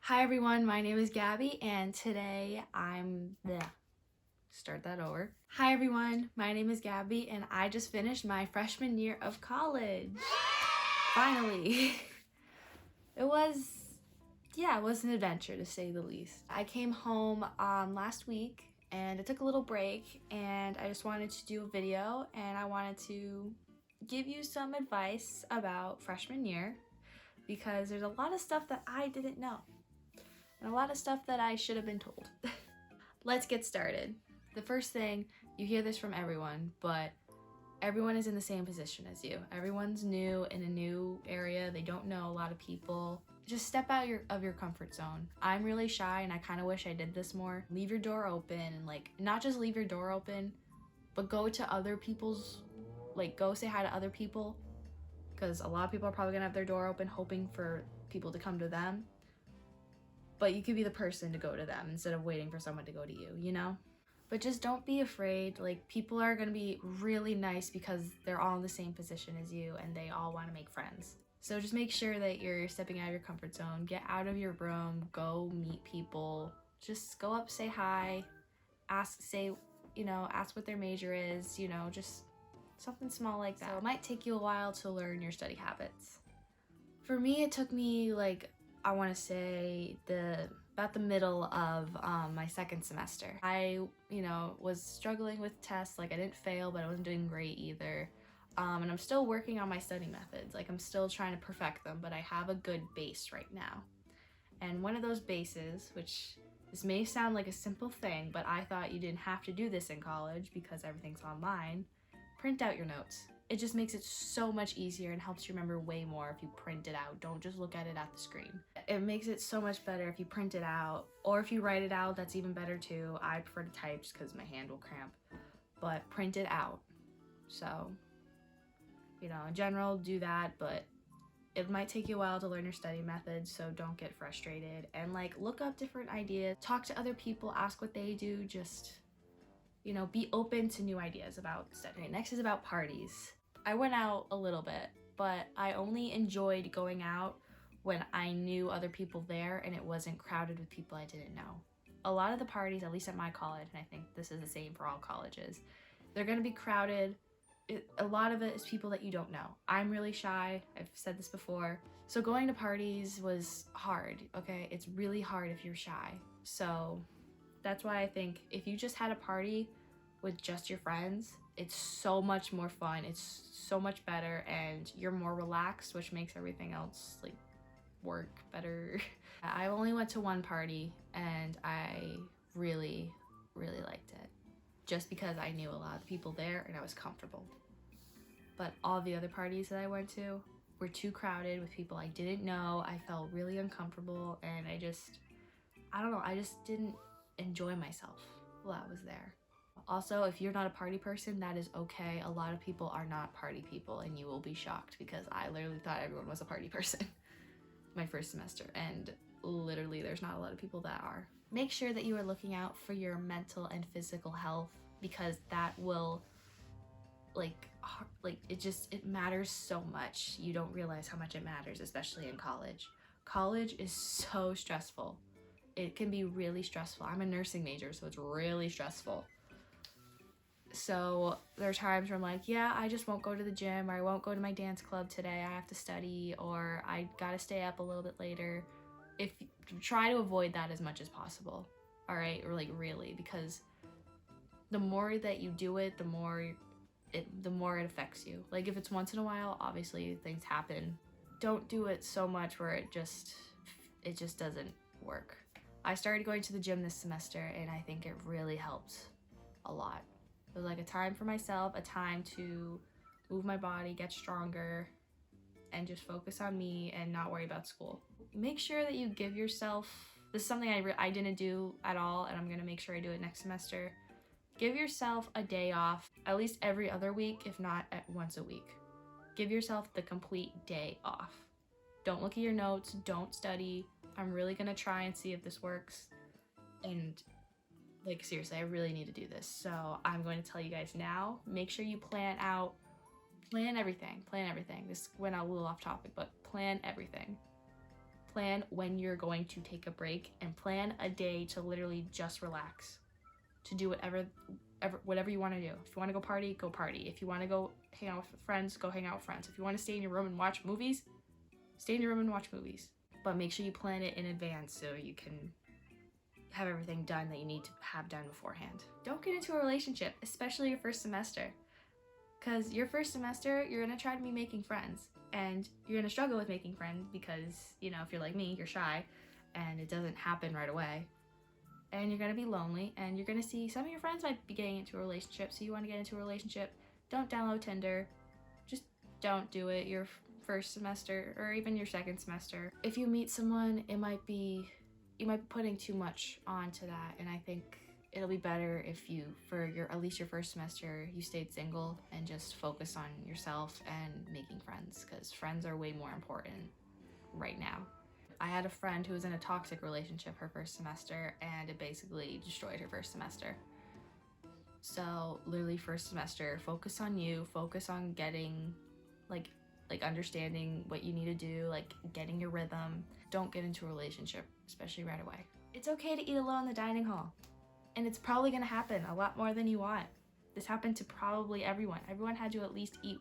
Hi everyone, my name is Gabby and today start that over. Hi everyone, my name is Gabby and I just finished my freshman year of college. Finally. It was an adventure to say the least. I came home last week and I took a little break and I just wanted to do a video and I wanted to give you some advice about freshman year because there's a lot of stuff that I didn't know. And a lot of stuff that I should have been told. Let's get started. The first thing, you hear this from everyone, but everyone is in the same position as you. Everyone's new in a new area. They don't know a lot of people. Just step out of your comfort zone. I'm really shy and I kind of wish I did this more. Leave your door open and not just leave your door open, but go to other people's, go say hi to other people, because a lot of people are probably gonna have their door open hoping for people to come to them. But you could be the person to go to them instead of waiting for someone to go to you, you know? But just don't be afraid. People are gonna be really nice because they're all in the same position as you and they all wanna make friends. So just make sure that you're stepping out of your comfort zone, get out of your room, go meet people, just go up, say hi, ask what their major is, just something small like that. So it might take you a while to learn your study habits. For me, it took me I want to say about the middle of my second semester. I, was struggling with tests. I didn't fail, but I wasn't doing great either. And I'm still working on my study methods. I'm still trying to perfect them, but I have a good base right now. And one of those bases, which this may sound like a simple thing, but I thought you didn't have to do this in college because everything's online, print out your notes. It just makes it so much easier and helps you remember way more if you print it out. Don't just look at it at the screen. It makes it so much better if you print it out, or if you write it out, that's even better too. I prefer to type just because my hand will cramp, but print it out. So, in general, do that, but it might take you a while to learn your study methods, so don't get frustrated. And look up different ideas, talk to other people, ask what they do, just be open to new ideas about studying. Next is about parties. I went out a little bit, but I only enjoyed going out when I knew other people there and it wasn't crowded with people I didn't know. A lot of the parties, at least at my college, and I think this is the same for all colleges, they're gonna be crowded. A lot of it is people that you don't know. I'm really shy, I've said this before. So going to parties was hard, okay? It's really hard if you're shy. So that's why I think if you just had a party with just your friends, it's so much more fun, it's so much better, and you're more relaxed, which makes everything else work better. I only went to one party and I really, really liked it. Just because I knew a lot of people there and I was comfortable. But all the other parties that I went to were too crowded with people I didn't know. I felt really uncomfortable and I just didn't enjoy myself while I was there. Also, if you're not a party person, that is okay. A lot of people are not party people and you will be shocked because I literally thought everyone was a party person my first semester, and literally there's not a lot of people that are. Make sure that you are looking out for your mental and physical health because that will it matters so much. You don't realize how much it matters, especially in college. College is so stressful. It can be really stressful. I'm a nursing major, so it's really stressful. So there are times where I'm yeah, I just won't go to the gym, or I won't go to my dance club today, I have to study, or I gotta stay up a little bit later. Try to avoid that as much as possible, all right? Or really, because the more that you do it, the more it affects you. If it's once in a while, obviously things happen. Don't do it so much where it just doesn't work. I started going to the gym this semester and I think it really helped a lot. It was a time for myself, a time to move my body, get stronger, and just focus on me and not worry about school. Make sure that you give yourself, this is something I didn't do at all, and I'm gonna make sure I do it next semester. Give yourself a day off, at least every other week, if not once a week. Give yourself the complete day off. Don't look at your notes, don't study. I'm really gonna try and see if this works. And seriously, I really need to do this. So I'm going to tell you guys now, make sure you plan everything. This went a little off topic, but plan everything. plan when you're going to take a break, and plan a day to literally just relax, to do whatever you want to do. If you want to go party, go party. If you want to go hang out with friends, go hang out with friends. If you want to stay in your room and watch movies, stay in your room and watch movies. But make sure you plan it in advance so you can have everything done that you need to have done beforehand. Don't get into a relationship, especially your first semester. Because your first semester, you're going to try to be making friends. And you're going to struggle with making friends because, you know, if you're like me, you're shy and it doesn't happen right away. And you're going to be lonely, and you're going to see some of your friends might be getting into a relationship. So you want to get into a relationship, don't download Tinder. Just don't do it your first semester or even your second semester. If you meet someone, you might be putting too much onto that. And I think it'll be better if you, for at least your first semester, you stayed single and just focus on yourself and making friends, because friends are way more important right now. I had a friend who was in a toxic relationship her first semester, and it basically destroyed her first semester. So literally first semester, focus on you, focus on getting like understanding what you need to do, like getting your rhythm. Don't get into a relationship, especially right away. It's okay to eat alone in the dining hall. And it's probably gonna happen a lot more than you want. This happened to probably everyone. Everyone had to at least eat,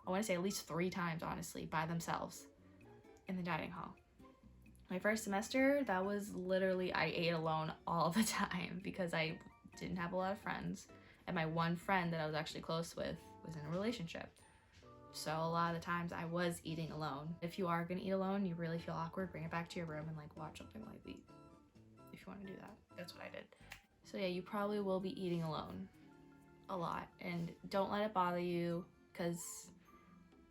I wanna say at least 3 times, honestly, by themselves in the dining hall. My first semester, that was literally, I ate alone all the time because I didn't have a lot of friends. And my one friend that I was actually close with was in a relationship. So a lot of the times I was eating alone. If you are gonna eat alone, you really feel awkward, bring it back to your room and like watch something while you eat. If you wanna do that, that's what I did. So yeah, you probably will be eating alone a lot, and don't let it bother you, because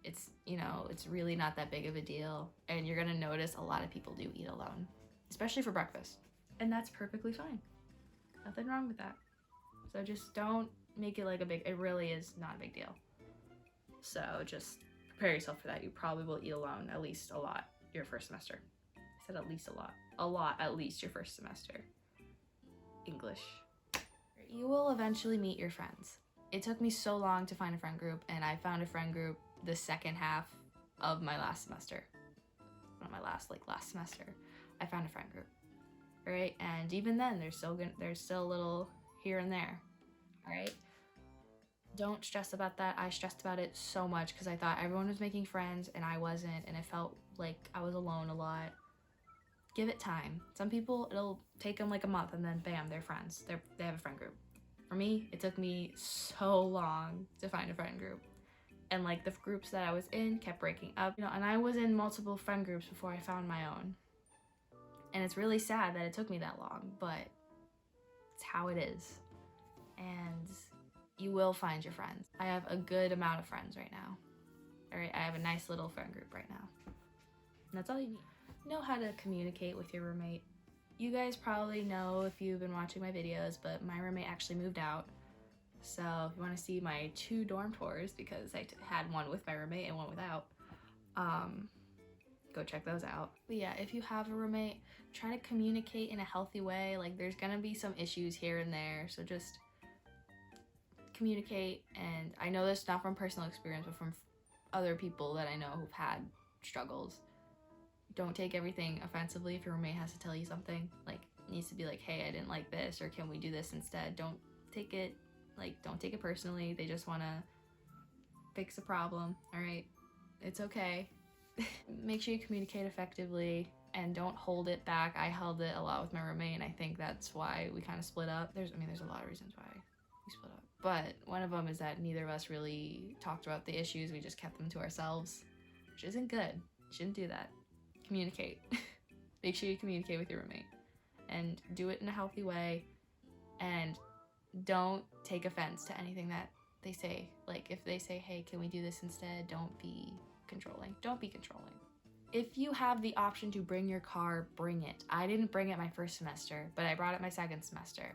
it's, you know, it's really not that big of a deal, and you're gonna notice a lot of people do eat alone, especially for breakfast, and that's perfectly fine. Nothing wrong with that. So just don't make it like it really is not a big deal. So just prepare yourself for that. You probably will eat alone at least a lot your first semester. I said at least a lot. A lot at least your first semester. English. You will eventually meet your friends. It took me so long to find a friend group, and I found a friend group the second half of my last semester. Not my last semester. I found a friend group. Right? And even then, there's still a little here and there. Alright? Don't stress about that. I stressed about it so much because I thought everyone was making friends and I wasn't, and it felt like I was alone a lot. Give it time. Some people, it'll take them like a month and then bam, they're friends. They have a friend group. For me, it took me so long to find a friend group. And like the groups that I was in kept breaking up, you know, and I was in multiple friend groups before I found my own. And it's really sad that it took me that long, but it's how it is. And you will find your friends. I have a good amount of friends right now. All right, I have a nice little friend group right now. And that's all you need. Know how to communicate with your roommate. You guys probably know if you've been watching my videos, but my roommate actually moved out. So if you want to see my 2 dorm tours, because I had one with my roommate and one without, go check those out. But yeah, if you have a roommate, try to communicate in a healthy way. Like there's gonna be some issues here and there, so just communicate. And I know this not from personal experience, but from other people that I know who've had struggles. Don't take everything offensively. If your roommate has to tell you something, like needs to be like, hey, I didn't like this, or can we do this instead? Don't take it personally. They just want to fix a problem. All right, it's okay. Make sure you communicate effectively and don't hold it back. I held it a lot with my roommate, and I think that's why we kind of split up. There's a lot of reasons why we split up, but one of them is that neither of us really talked about the issues. We just kept them to ourselves, which isn't good. Shouldn't do that. Communicate. Make sure you communicate with your roommate and do it in a healthy way, and don't take offense to anything that they say. Like if they say, hey, can we do this instead? Don't be controlling. Don't be controlling. If you have the option to bring your car, bring it. I didn't bring it my first semester, but I brought it my second semester.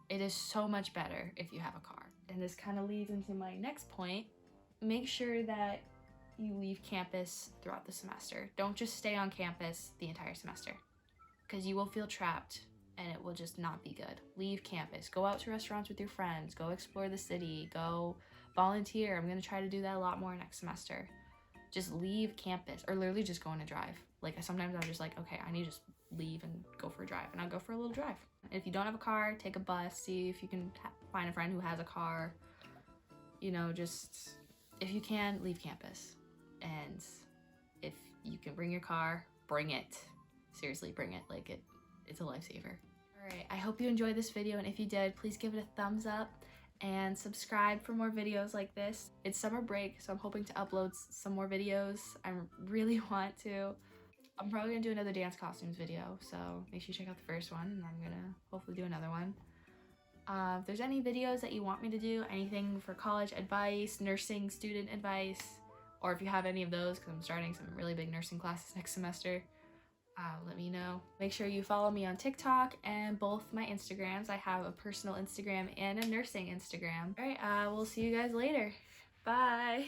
It is so much better if you have a car. And this kind of leads into my next point. Make sure that you leave campus throughout the semester. Don't just stay on campus the entire semester, because you will feel trapped and it will just not be good. Leave campus. Go out to restaurants with your friends. Go explore the city. Go volunteer. I'm going to try to do that a lot more next semester. Just leave campus, or literally just go on a drive. Like sometimes I'm just like, okay, I need to just leave and go for a drive, and I'll go for a little drive. If you don't have a car, take a bus, see if you can find a friend who has a car. You know, just if you can, leave campus. And if you can bring your car, bring it. Seriously, bring it. Like it's a lifesaver. All right, I hope you enjoyed this video, and if you did, please give it a thumbs up and subscribe for more videos like this. It's summer break, so I'm hoping to upload some more videos. I really want to. I'm probably gonna do another dance costumes video, so make sure you check out the first one, and I'm gonna hopefully do another one. If there's any videos that you want me to do, anything for college advice, nursing student advice, or if you have any of those, because I'm starting some really big nursing classes next semester, let me know. Make sure you follow me on TikTok and both my Instagrams. I have a personal Instagram and a nursing Instagram. All right, we'll see you guys later. Bye.